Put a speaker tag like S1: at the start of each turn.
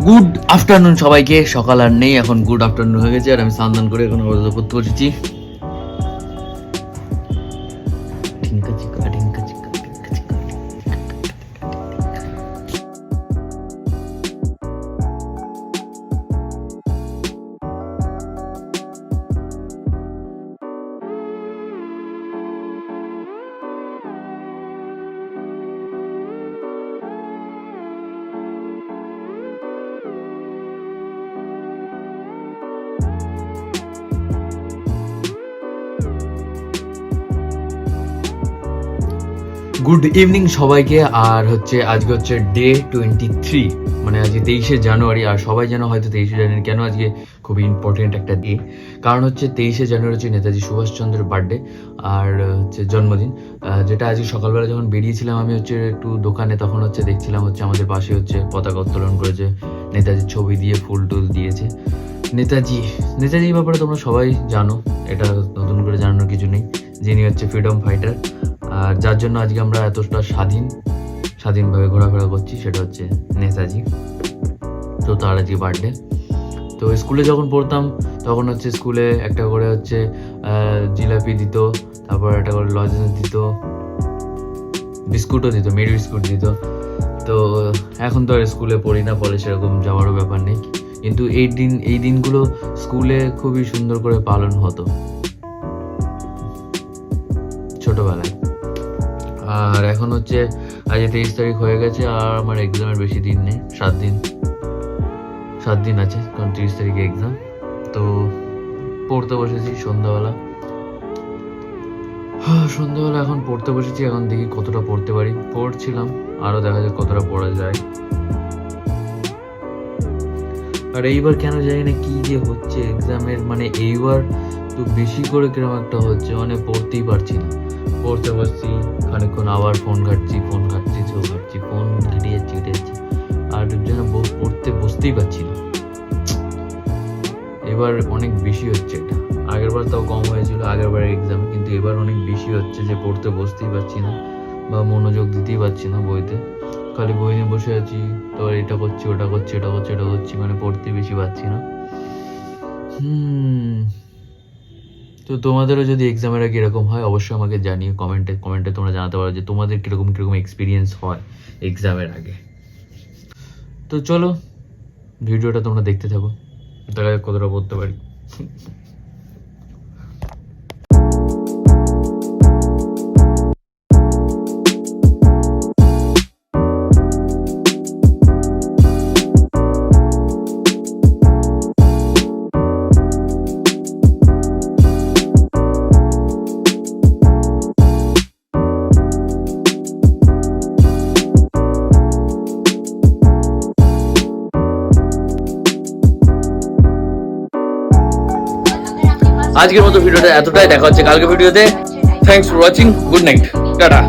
S1: Good afternoon সবাইকে। সকাল আর নেই, এখন গুড আফটারনুন হয়ে গেছে আর আমি স্নান করে এখন আপাতত পড়তে বসেছি। গুড ইভিনিং সবাইকে। আর আজকে হচ্ছে ডে 23, মানে আজকে 23শে জানুয়ারি। আর সবাই যেন হয়তো 23শে জানুয়ারি কেন আজকে খুবই ইম্পর্টেন্ট একটা ডে, কারণ 23শে জানুয়ারি হচ্ছে নেতাজি সুভাষচন্দ্রের বার্থডে আর জন্মদিন। যেটা আজকে সকালবেলা যখন বেরিয়েছিলাম আমি একটু দোকানে, তখন দেখছিলাম আমাদের পাশে পতাকা উত্তোলন করেছে, নেতাজির ছবি দিয়ে ফুল টুল দিয়েছে। নেতাজির ব্যাপারে তোমরা সবাই জানো, এটা নতুন করে জানানোর কিছু নেই। যিনি ফ্রিডম ফাইটার, আর যার জন্য আজকে আমরা এতটা স্বাধীনভাবে ঘোরাফেরা করছি সেটা নেতাজি। তো তার আজকে বার্থডে। তো স্কুলে যখন পড়তাম তখন স্কুলে একটা করে জিলাপি দিত, তারপর একটা করে লজেন্স দিত, বিস্কুটও দিত, মেরি বিস্কুট দিত। তো এখন তো আর স্কুলে পড়ি না, ফলে সেরকম যাওয়ারও ব্যাপার নেই। কিন্তু এই দিনগুলো স্কুলে খুবই সুন্দর করে পালন হতো ছোটবেলায়। আর এখন আজ 23 তারিখ হয়ে গেছে আর আমার এক্সামের বেশি দিন নেই, 7 দিন আছে, কারণ 30 তারিখে এক্সাম। তো পড়তে বসেছি সন্ধ্যাবেলা এখন পড়তে বসেছি। এখন দেখি কতটা পড়তে পারি। পড়ছিলাম, আরো দেখা যাক কতটা পড়া যায়। আর এইবার কেন জানি না কি যে হচ্ছে এক্সামের, মানে এইবার তো বেশি করে কিরকম একটা হচ্ছে, মানে পড়তেই পারছি না। পড়তে বসছি খানিকক্ষণ, আবার ফোন ঘাটছি, ফোন ঘেটে যাচ্ছি আর যেন পড়তে বসতেই পারছি না। এবার অনেক বেশি হচ্ছে এটা। আগের বার তাও কম হয়েছিল আগের বারের এক্সামে, কিন্তু এবার অনেক বেশি হচ্ছে যে পড়তে বসতেই পারছি না বা মনোযোগ দিতেই পারছি না বইতে। খালি বই নিয়ে বসে আছি, তো এটা করছি, ওটা করছি, মানে পড়তে বেশি পারছি না। তো তোমাদেরও যদি এক্সামের আগে এরকম হয় অবশ্যই আমাকে জানিয়ে কমেন্টে তোমরা জানাতে পারো যে তোমাদের কিরকম এক্সপিরিয়েন্স হয় এক্সামের আগে। তো চলো ভিডিওটা তোমরা দেখতে থাকো, দেখা যাক কতটা পড়তে পারি। আজকের মতো ভিডিওটা এতটাই, দেখা হচ্ছে কালকে ভিডিওতে। Thanks for watching, good night, tata.